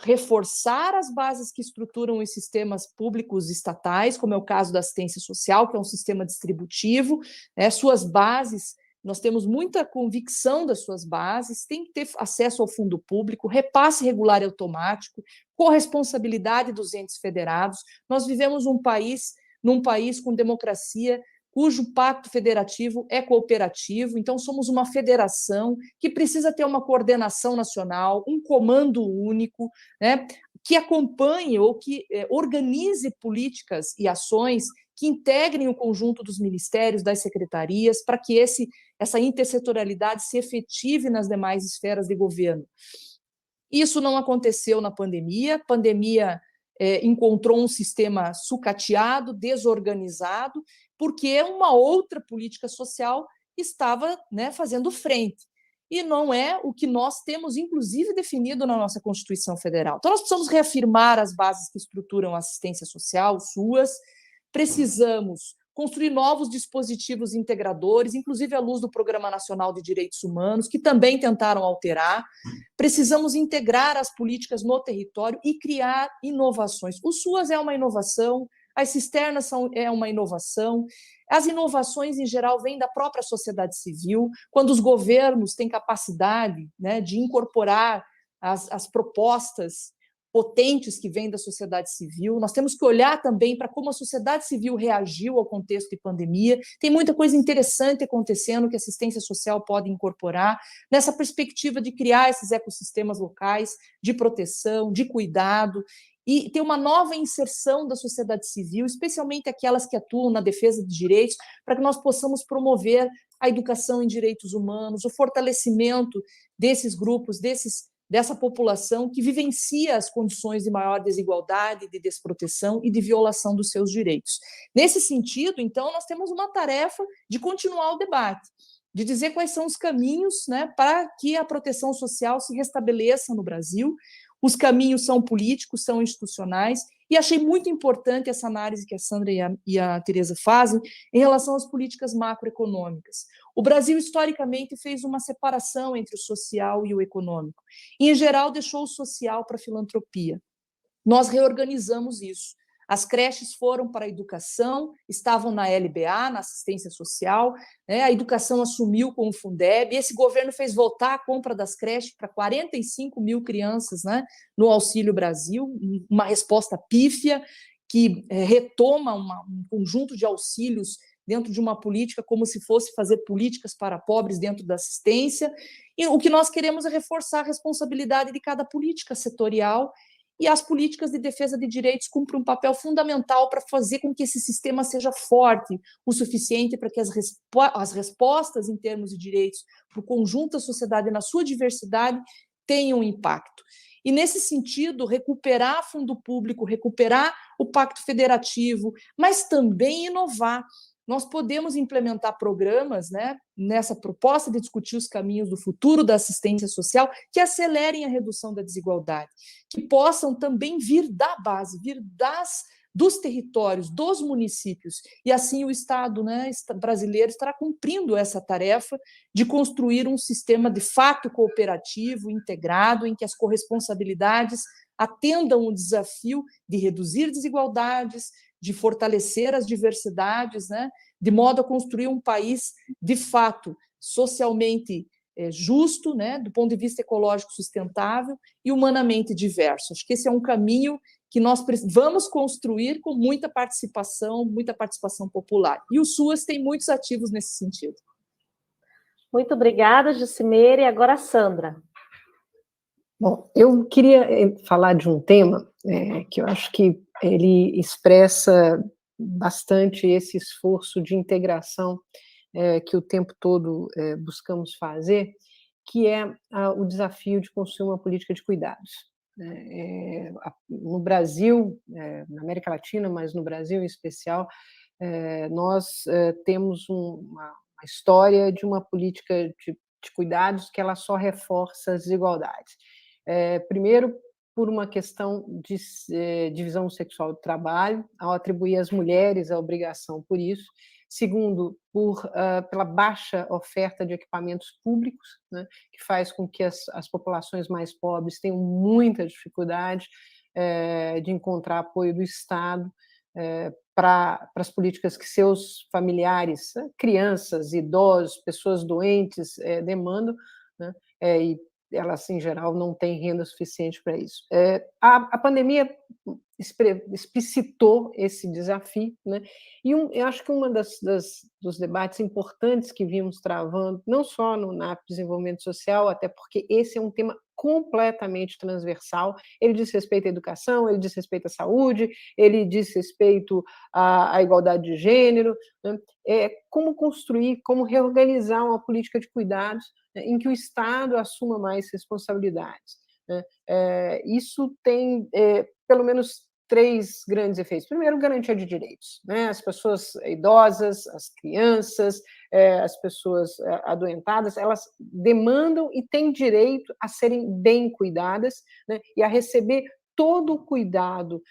reforçar as bases que estruturam os sistemas públicos estatais, como é o caso da assistência social, que é um sistema distributivo, né, suas bases. Nós temos muita convicção das suas bases, tem que ter acesso ao fundo público, repasse regular e automático, corresponsabilidade dos entes federados. Nós vivemos num país com democracia cujo pacto federativo é cooperativo, então somos uma federação que precisa ter uma coordenação nacional, um comando único, né, que acompanhe ou que organize políticas e ações que integrem o conjunto dos ministérios, das secretarias, para que essa intersetorialidade se efetive nas demais esferas de governo. Isso não aconteceu na pandemia. A pandemia encontrou um sistema sucateado, desorganizado, porque uma outra política social estava, né, fazendo frente. E não é o que nós temos, inclusive, definido na nossa Constituição Federal. Então, nós precisamos reafirmar as bases que estruturam a assistência social, SUAS, precisamos construir novos dispositivos integradores, inclusive à luz do Programa Nacional de Direitos Humanos, que também tentaram alterar. Precisamos integrar as políticas no território e criar inovações. O SUAS é uma inovação, as cisternas é uma inovação, as inovações, em geral, vêm da própria sociedade civil, quando os governos têm capacidade, né, de incorporar as propostas potentes que vêm da sociedade civil. Nós temos que olhar também para como a sociedade civil reagiu ao contexto de pandemia. Tem muita coisa interessante acontecendo que a assistência social pode incorporar nessa perspectiva de criar esses ecossistemas locais de proteção, de cuidado, e ter uma nova inserção da sociedade civil, especialmente aquelas que atuam na defesa de direitos, para que nós possamos promover a educação em direitos humanos, o fortalecimento desses grupos, dessa população que vivencia as condições de maior desigualdade, de desproteção e de violação dos seus direitos. Nesse sentido, então, nós temos uma tarefa de continuar o debate, de dizer quais são os caminhos, né, para que a proteção social se restabeleça no Brasil. Os caminhos são políticos, são institucionais, e achei muito importante essa análise que a Sandra e a Tereza fazem em relação às políticas macroeconômicas. O Brasil, historicamente, fez uma separação entre o social e o econômico, e, em geral, deixou o social para a filantropia. Nós reorganizamos isso. As creches foram para a educação, estavam na LBA, na assistência social, né? A educação assumiu com o Fundeb, e esse governo fez voltar a compra das creches para 45 mil crianças, né, no Auxílio Brasil, uma resposta pífia que retoma um conjunto de auxílios dentro de uma política como se fosse fazer políticas para pobres dentro da assistência. E o que nós queremos é reforçar a responsabilidade de cada política setorial, e as políticas de defesa de direitos cumprem um papel fundamental para fazer com que esse sistema seja forte o suficiente para que as respostas em termos de direitos para o conjunto da sociedade na sua diversidade tenham impacto. E, nesse sentido, recuperar fundo público, recuperar o pacto federativo, mas também inovar. Nós podemos implementar programas, né, nessa proposta de discutir os caminhos do futuro da assistência social que acelerem a redução da desigualdade, que possam também vir da base, vir dos territórios, dos municípios, e assim o Estado, né, brasileiro estará cumprindo essa tarefa de construir um sistema de fato cooperativo, integrado, em que as corresponsabilidades atendam o desafio de reduzir desigualdades, de fortalecer as diversidades, né, de modo a construir um país, de fato, socialmente justo, né, do ponto de vista ecológico sustentável e humanamente diverso. Acho que esse é um caminho que nós vamos construir com muita participação popular. E o SUAS tem muitos ativos nesse sentido. Muito obrigada, Jucimeira. E agora a Sandra. Bom, eu queria falar de um tema que eu acho que ele expressa bastante esse esforço de integração que o tempo todo buscamos fazer, que é o desafio de construir uma política de cuidados. No Brasil, na América Latina, mas no Brasil em especial, nós temos uma história de uma política de cuidados que ela só reforça as desigualdades. Primeiro, por uma questão de divisão sexual do trabalho, ao atribuir às mulheres a obrigação por isso. Segundo, pela baixa oferta de equipamentos públicos, né, que faz com que as populações mais pobres tenham muita dificuldade de encontrar apoio do Estado para as políticas que seus familiares, crianças, idosos, pessoas doentes demandam, né, e elas, em geral, não têm renda suficiente para isso. A pandemia explicitou esse desafio, né? E eu acho que dos debates importantes que vimos travando, não só no NAP Desenvolvimento Social, até porque esse é um tema completamente transversal, ele diz respeito à educação, ele diz respeito à saúde, ele diz respeito à igualdade de gênero, né? Como construir, como reorganizar uma política de cuidados, né, em que o Estado assuma mais responsabilidades, né? Isso tem, pelo menos, 3 grandes efeitos. Primeiro, garantia de direitos, né? As pessoas idosas, as crianças, as pessoas adoentadas, elas demandam e têm direito a serem bem cuidadas, né? E a receber todo o cuidado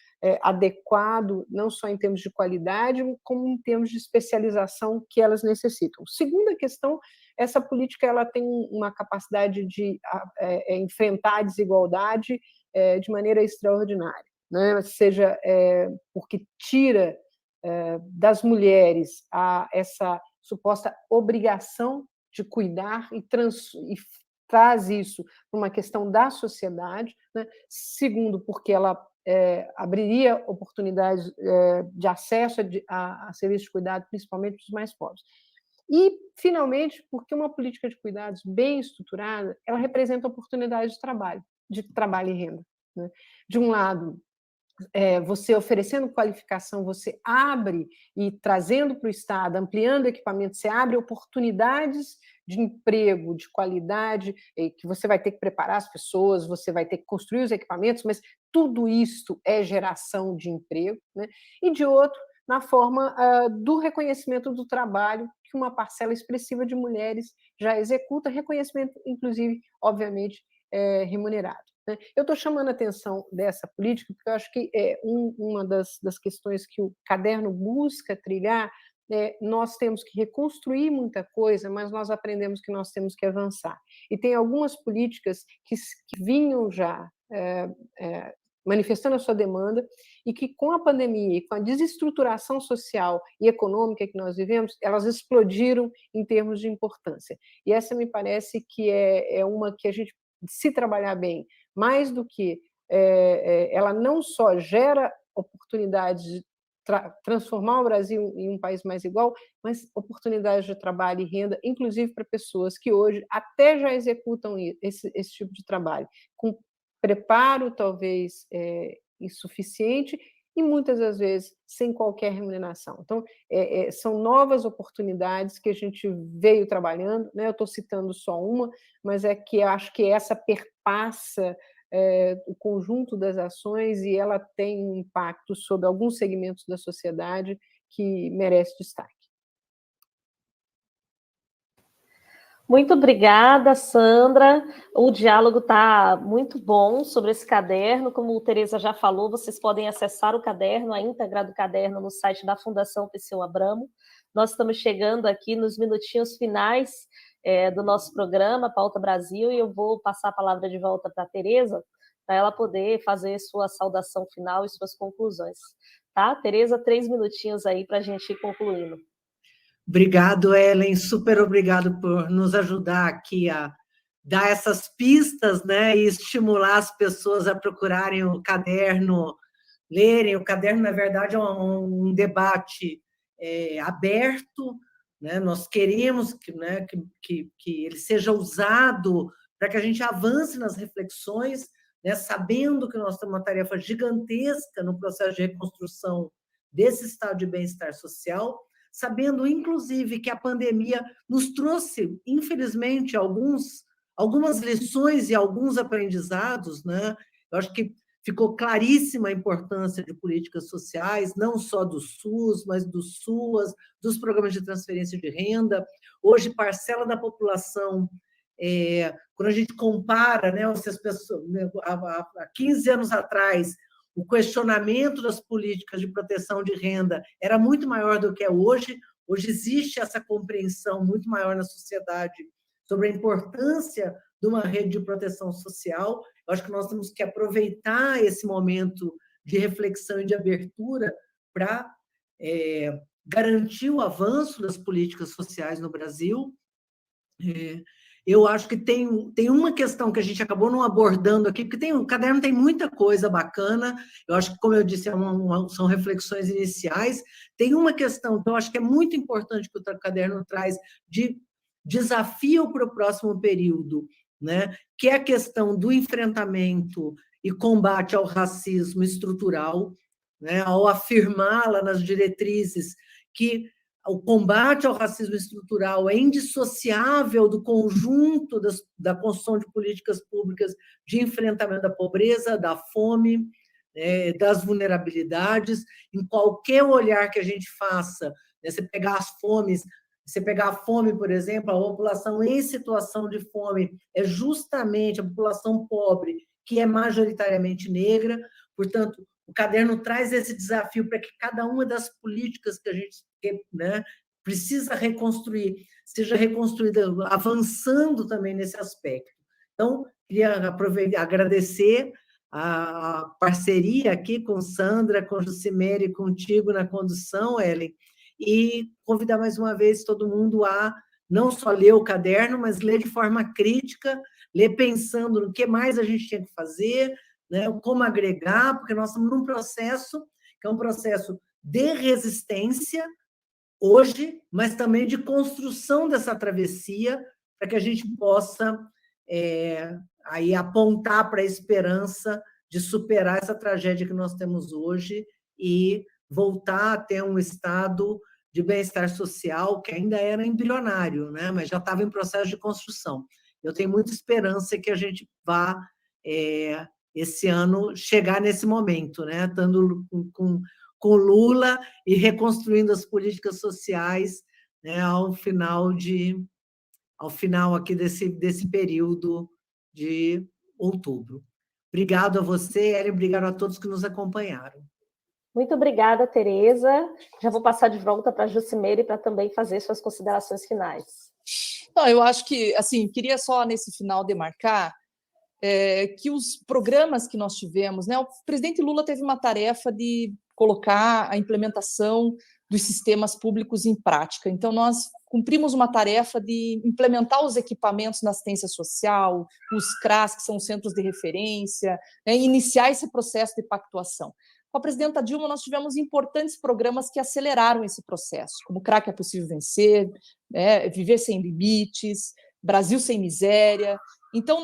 adequado, não só em termos de qualidade, como em termos de especialização que elas necessitam. Segunda questão, essa política ela tem uma capacidade de enfrentar a desigualdade de maneira extraordinária, né? Seja porque tira das mulheres essa suposta obrigação de cuidar e traz isso para uma questão da sociedade, né? Segundo, porque ela abriria oportunidades de acesso a serviços de cuidado, principalmente para os mais pobres. E, finalmente, porque uma política de cuidados bem estruturada, ela representa oportunidades de trabalho e renda, né? De um lado, você oferecendo qualificação, você abre e trazendo para o Estado, ampliando equipamento, você abre oportunidades de emprego, de qualidade, que você vai ter que preparar as pessoas, você vai ter que construir os equipamentos, mas tudo isso é geração de emprego, né? E, de outro, na forma do reconhecimento do trabalho que uma parcela expressiva de mulheres já executa, reconhecimento, inclusive, obviamente, remunerado. Eu estou chamando a atenção dessa política porque eu acho que uma das questões que o caderno busca trilhar, nós temos que reconstruir muita coisa, mas nós aprendemos que nós temos que avançar. E tem algumas políticas que vinham já manifestando a sua demanda e que, com a pandemia e com a desestruturação social e econômica que nós vivemos, elas explodiram em termos de importância. E essa me parece que é uma que a gente, se trabalhar bem, mais do que ela não só gera oportunidades de transformar o Brasil em um país mais igual, mas oportunidades de trabalho e renda, inclusive para pessoas que hoje até já executam esse tipo de trabalho, com preparo talvez insuficiente e muitas das vezes sem qualquer remuneração. Então, são novas oportunidades que a gente veio trabalhando, né? Eu estou citando só uma, mas é que acho que essa perpassa o conjunto das ações e ela tem um impacto sobre alguns segmentos da sociedade que merece destaque. Muito obrigada, Sandra. O diálogo está muito bom sobre esse caderno. Como a Tereza já falou, vocês podem acessar o caderno, a íntegra do caderno, no site da Fundação Perseu Abramo. Nós estamos chegando aqui nos minutinhos finais do nosso programa, Pauta Brasil, e eu vou passar a palavra de volta para a Tereza, para ela poder fazer sua saudação final e suas conclusões. Tá? Tereza, 3 minutinhos aí para a gente ir concluindo. Obrigado, Ellen, super obrigado por nos ajudar aqui a dar essas pistas, né, e estimular as pessoas a procurarem o caderno, lerem. O caderno, na verdade, é um debate aberto, né? Nós queremos que ele seja usado para que a gente avance nas reflexões, né, sabendo que nós temos uma tarefa gigantesca no processo de reconstrução desse estado de bem-estar social, sabendo, inclusive, que a pandemia nos trouxe, infelizmente, algumas lições e alguns aprendizados, né? Eu acho que ficou claríssima a importância de políticas sociais, não só do SUS, mas do SUAS, dos programas de transferência de renda. Hoje, parcela da população, quando a gente compara, né, essas pessoas, há 15 anos atrás, o questionamento das políticas de proteção de renda era muito maior do que é hoje. Hoje existe essa compreensão muito maior na sociedade sobre a importância de uma rede de proteção social. Eu acho que nós temos que aproveitar esse momento de reflexão e de abertura para garantir o avanço das políticas sociais no Brasil. eu acho que tem uma questão que a gente acabou não abordando aqui, porque o caderno tem muita coisa bacana, eu acho que, como eu disse, são reflexões iniciais. Tem uma questão que eu acho que é muito importante que o caderno traz de desafio para o próximo período, né? Que é a questão do enfrentamento e combate ao racismo estrutural, né? Ao afirmá-la nas diretrizes que o combate ao racismo estrutural é indissociável do conjunto da construção de políticas públicas de enfrentamento da pobreza, da fome, das vulnerabilidades, em qualquer olhar que a gente faça, né? Você pegar a fome, por exemplo, a população em situação de fome é justamente a população pobre, que é majoritariamente negra, portanto, o caderno traz esse desafio para que cada uma das políticas que a gente, né, precisa reconstruir seja reconstruída, avançando também nesse aspecto. Então, queria agradecer a parceria aqui com Sandra, com Jucimere e contigo na condução, Ellen, e convidar mais uma vez todo mundo a não só ler o caderno, mas ler de forma crítica, ler pensando no que mais a gente tinha que fazer, né, como agregar, porque nós estamos num processo que é um processo de resistência hoje, mas também de construção dessa travessia, para que a gente possa aí apontar para a esperança de superar essa tragédia que nós temos hoje e voltar a ter um estado de bem-estar social que ainda era embrionário, né? Mas já estava em processo de construção. Eu tenho muita esperança que a gente vá, esse ano, chegar nesse momento, né? Estando com Lula e reconstruindo as políticas sociais, né? ao final aqui desse período de outubro. Obrigado a você, Ellen, obrigado a todos que nos acompanharam. Muito obrigada, Tereza. Já vou passar de volta para a Jucimere para também fazer suas considerações finais. Não, eu acho que, assim, queria só nesse final demarcar que os programas que nós tivemos, né, o presidente Lula teve uma tarefa de colocar a implementação dos sistemas públicos em prática. Então, nós cumprimos uma tarefa de implementar os equipamentos na assistência social, os CRAS, que são os centros de referência, né, iniciar esse processo de pactuação. Com a presidenta Dilma, nós tivemos importantes programas que aceleraram esse processo, como CRAC é Possível Vencer, né, Viver Sem Limites, Brasil Sem Miséria. Então,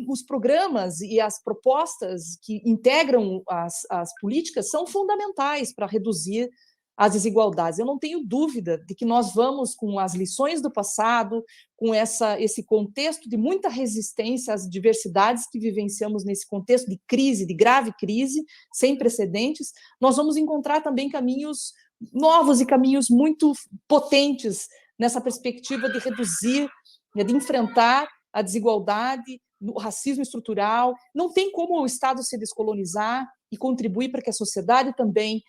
os programas e as propostas que integram as políticas são fundamentais para reduzir as desigualdades. Eu não tenho dúvida de que nós vamos, com as lições do passado, com esse contexto de muita resistência às diversidades que vivenciamos nesse contexto de crise, de grave crise, sem precedentes, nós vamos encontrar também caminhos novos e caminhos muito potentes nessa perspectiva de reduzir, de enfrentar a desigualdade, o racismo estrutural. Não tem como o Estado se descolonizar e contribuir para que a sociedade também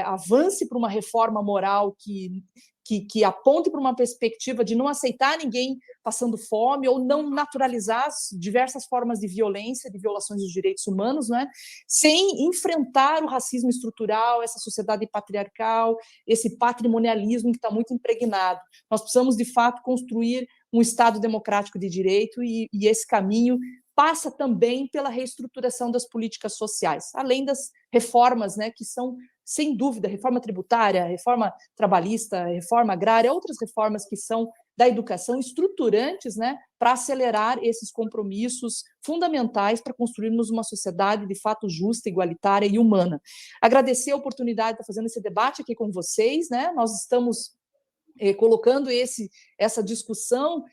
avance para uma reforma moral que aponte para uma perspectiva de não aceitar ninguém passando fome ou não naturalizar as diversas formas de violência, de violações dos direitos humanos, não é? Sem enfrentar o racismo estrutural, essa sociedade patriarcal, esse patrimonialismo que está muito impregnado. Nós precisamos, de fato, construir um Estado democrático de direito e esse caminho passa também pela reestruturação das políticas sociais, além das reformas, né, que são, sem dúvida, reforma tributária, reforma trabalhista, reforma agrária, outras reformas que são da educação, estruturantes, né, para acelerar esses compromissos fundamentais para construirmos uma sociedade de fato justa, igualitária e humana. Agradecer a oportunidade de estar fazendo esse debate aqui com vocês, né? Nós estamos colocando essa discussão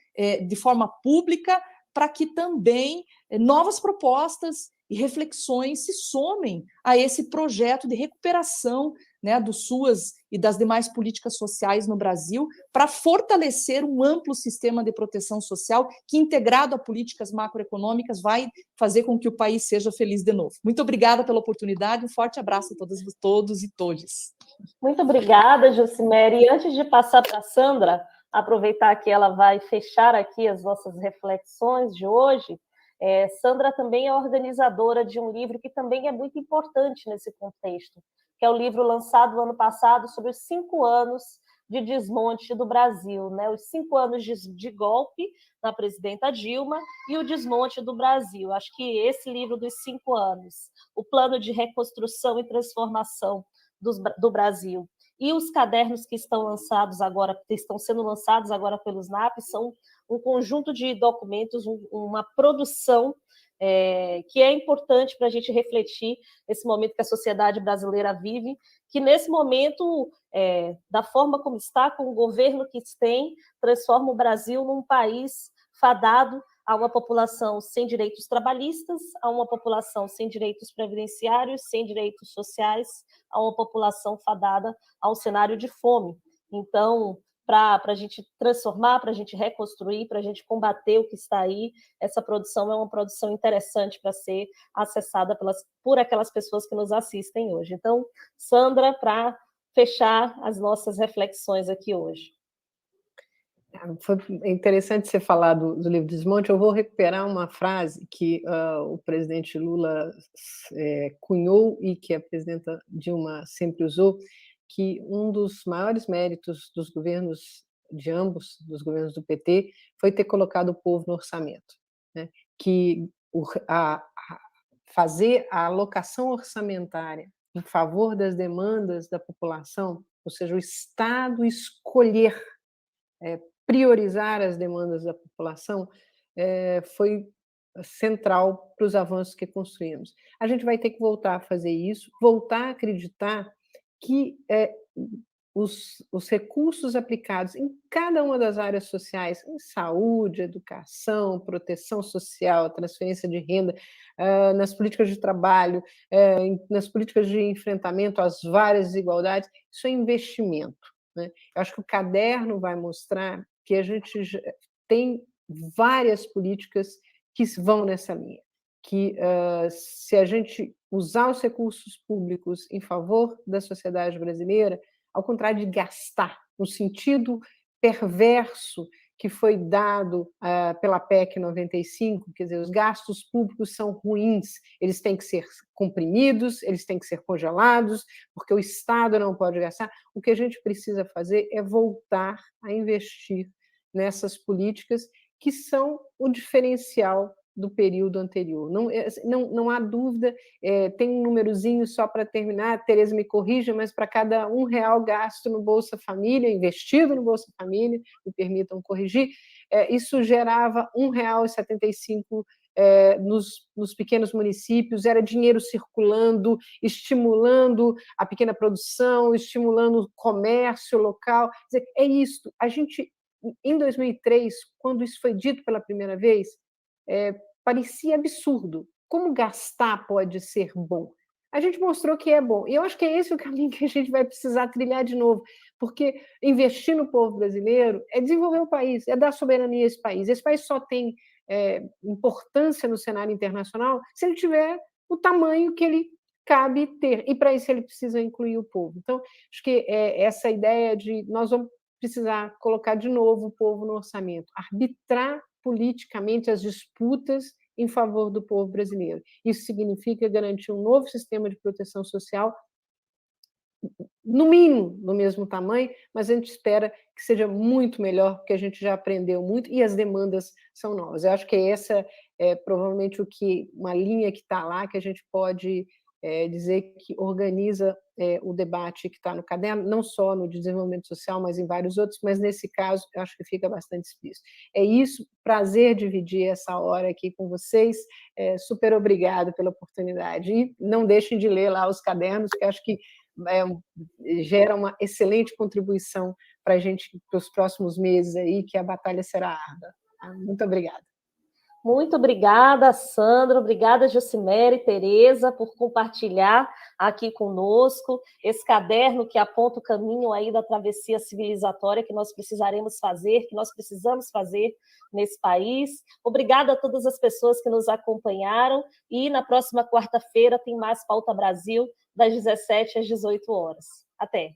de forma pública para que também novas propostas e reflexões se somem a esse projeto de recuperação, né, do SUAS e das demais políticas sociais no Brasil, para fortalecer um amplo sistema de proteção social que, integrado a políticas macroeconômicas, vai fazer com que o país seja feliz de novo. Muito obrigada pela oportunidade, um forte abraço a todos e todes. Muito obrigada, Jucimere. E antes de passar para a Sandra, aproveitar que ela vai fechar aqui as nossas reflexões de hoje, Sandra também é organizadora de um livro que também é muito importante nesse contexto, que é o livro lançado no ano passado sobre os 5 anos de desmonte do Brasil, né? Os 5 anos de golpe na presidenta Dilma e o desmonte do Brasil. Acho que esse livro dos 5 anos, o plano de reconstrução e transformação do Brasil, e os cadernos que estão lançados agora, que estão sendo lançados agora pelos NAP, são um conjunto de documentos, uma produção que é importante para a gente refletir esse momento que a sociedade brasileira vive, que nesse momento, da forma como está, com o governo que tem, transforma o Brasil num país fadado a uma população sem direitos trabalhistas, a uma população sem direitos previdenciários, sem direitos sociais, a uma população fadada ao cenário de fome. Então, para a gente transformar, para a gente reconstruir, para a gente combater o que está aí, essa produção é uma produção interessante para ser acessada por aquelas pessoas que nos assistem hoje. Então, Sandra, para fechar as nossas reflexões aqui hoje. Foi interessante você falar do livro Desmonte. Eu vou recuperar uma frase que o presidente Lula cunhou e que a presidenta Dilma sempre usou, que um dos maiores méritos dos governos de ambos, dos governos do PT, foi ter colocado o povo no orçamento, né? Que fazer a alocação orçamentária em favor das demandas da população, ou seja, o Estado escolher priorizar as demandas da população, foi central para os avanços que construímos. A gente vai ter que voltar a fazer isso, voltar a acreditar que os recursos aplicados em cada uma das áreas sociais, em saúde, educação, proteção social, transferência de renda, nas políticas de trabalho, nas políticas de enfrentamento às várias desigualdades, isso é investimento, né? Eu acho que o caderno vai mostrar que a gente tem várias políticas que vão nessa linha, que se a gente usar os recursos públicos em favor da sociedade brasileira, ao contrário de gastar, no sentido perverso que foi dado pela PEC 95, quer dizer, os gastos públicos são ruins, eles têm que ser comprimidos, eles têm que ser congelados, porque o Estado não pode gastar. O que a gente precisa fazer é voltar a investir nessas políticas que são o diferencial do período anterior. Não há dúvida, tem um númerozinho só para terminar, a Tereza me corrija, mas para cada R$1 gasto no Bolsa Família, investido no Bolsa Família, me permitam corrigir, isso gerava R$1,75 nos pequenos municípios, era dinheiro circulando, estimulando a pequena produção, estimulando o comércio local. Quer dizer, é isso. A gente, em 2003, quando isso foi dito pela primeira vez, parecia absurdo. Como gastar pode ser bom? A gente mostrou que é bom. E eu acho que é esse o caminho que a gente vai precisar trilhar de novo, porque investir no povo brasileiro é desenvolver o país, é dar soberania a esse país. Esse país só tem importância no cenário internacional se ele tiver o tamanho que ele cabe ter. E, para isso, ele precisa incluir o povo. Então, acho que essa ideia de nós vamos precisar colocar de novo o povo no orçamento, arbitrar politicamente as disputas em favor do povo brasileiro. Isso significa garantir um novo sistema de proteção social, no mínimo do mesmo tamanho, mas a gente espera que seja muito melhor, porque a gente já aprendeu muito e as demandas são novas. Eu acho que essa é provavelmente uma linha que está lá, que a gente pode dizer que organiza o debate que está no caderno, não só no desenvolvimento social, mas em vários outros, mas nesse caso eu acho que fica bastante explícito. É isso, prazer dividir essa hora aqui com vocês, super obrigado pela oportunidade, e não deixem de ler lá os cadernos, que acho que gera uma excelente contribuição para a gente, para os próximos meses aí, que a batalha será árdua. Muito obrigada. Muito obrigada, Sandra, obrigada, Jocimere e Tereza, por compartilhar aqui conosco esse caderno que aponta o caminho aí da travessia civilizatória que nós precisaremos fazer, que nós precisamos fazer nesse país. Obrigada a todas as pessoas que nos acompanharam e na próxima quarta-feira tem mais Pauta Brasil, das 17 às 18 horas. Até!